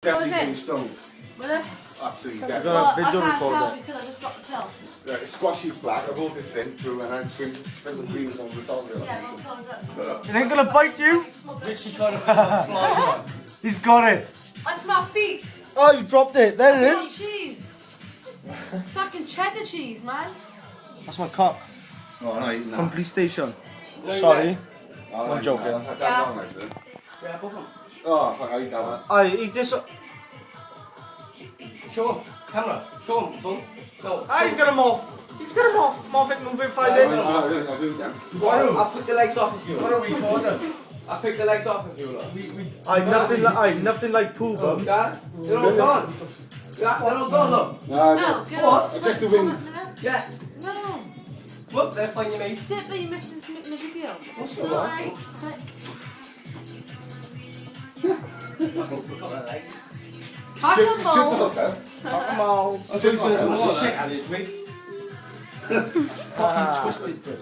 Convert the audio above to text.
Definitely it? being stoned. Really? Absolutely We're definitely. gonna Well, I video can't record tell it. because I just dropped the pill. Squash is black, I voted thin through and then sprinkle greens on the top of it. Yeah, not close that. It ain't gonna bite you. Literally trying to fly. He's got it. That's my feet. Oh, you dropped it. There it That's is. not cheese. Fucking cheddar cheese, man. That's my cock Oh, I'm not eating from that. police station. No, Sorry. Oh, I'm I'm joking. Yeah. Yeah, both of them. Oh, fuck, I eat that one. I eat this. Show him. Camera. Show him. Son. No. Ah, he's gonna morph. He's gonna morph. Morph it, move it, find I'll it. do it then. I'll pick the legs off if you What are we calling? I'll pick the legs off if you like. Nothing like poo bum. Dad, they're all gone. Yeah, they're all gone, look. No, No, get What? off. Just the wings. Yeah. No. Look, they're fine, you mate. Dip, but you missed this in the video. What's It's alright. Look at their legs. Cockle balls. Come on. I think Shit, Alice, mate. Fucking twisted.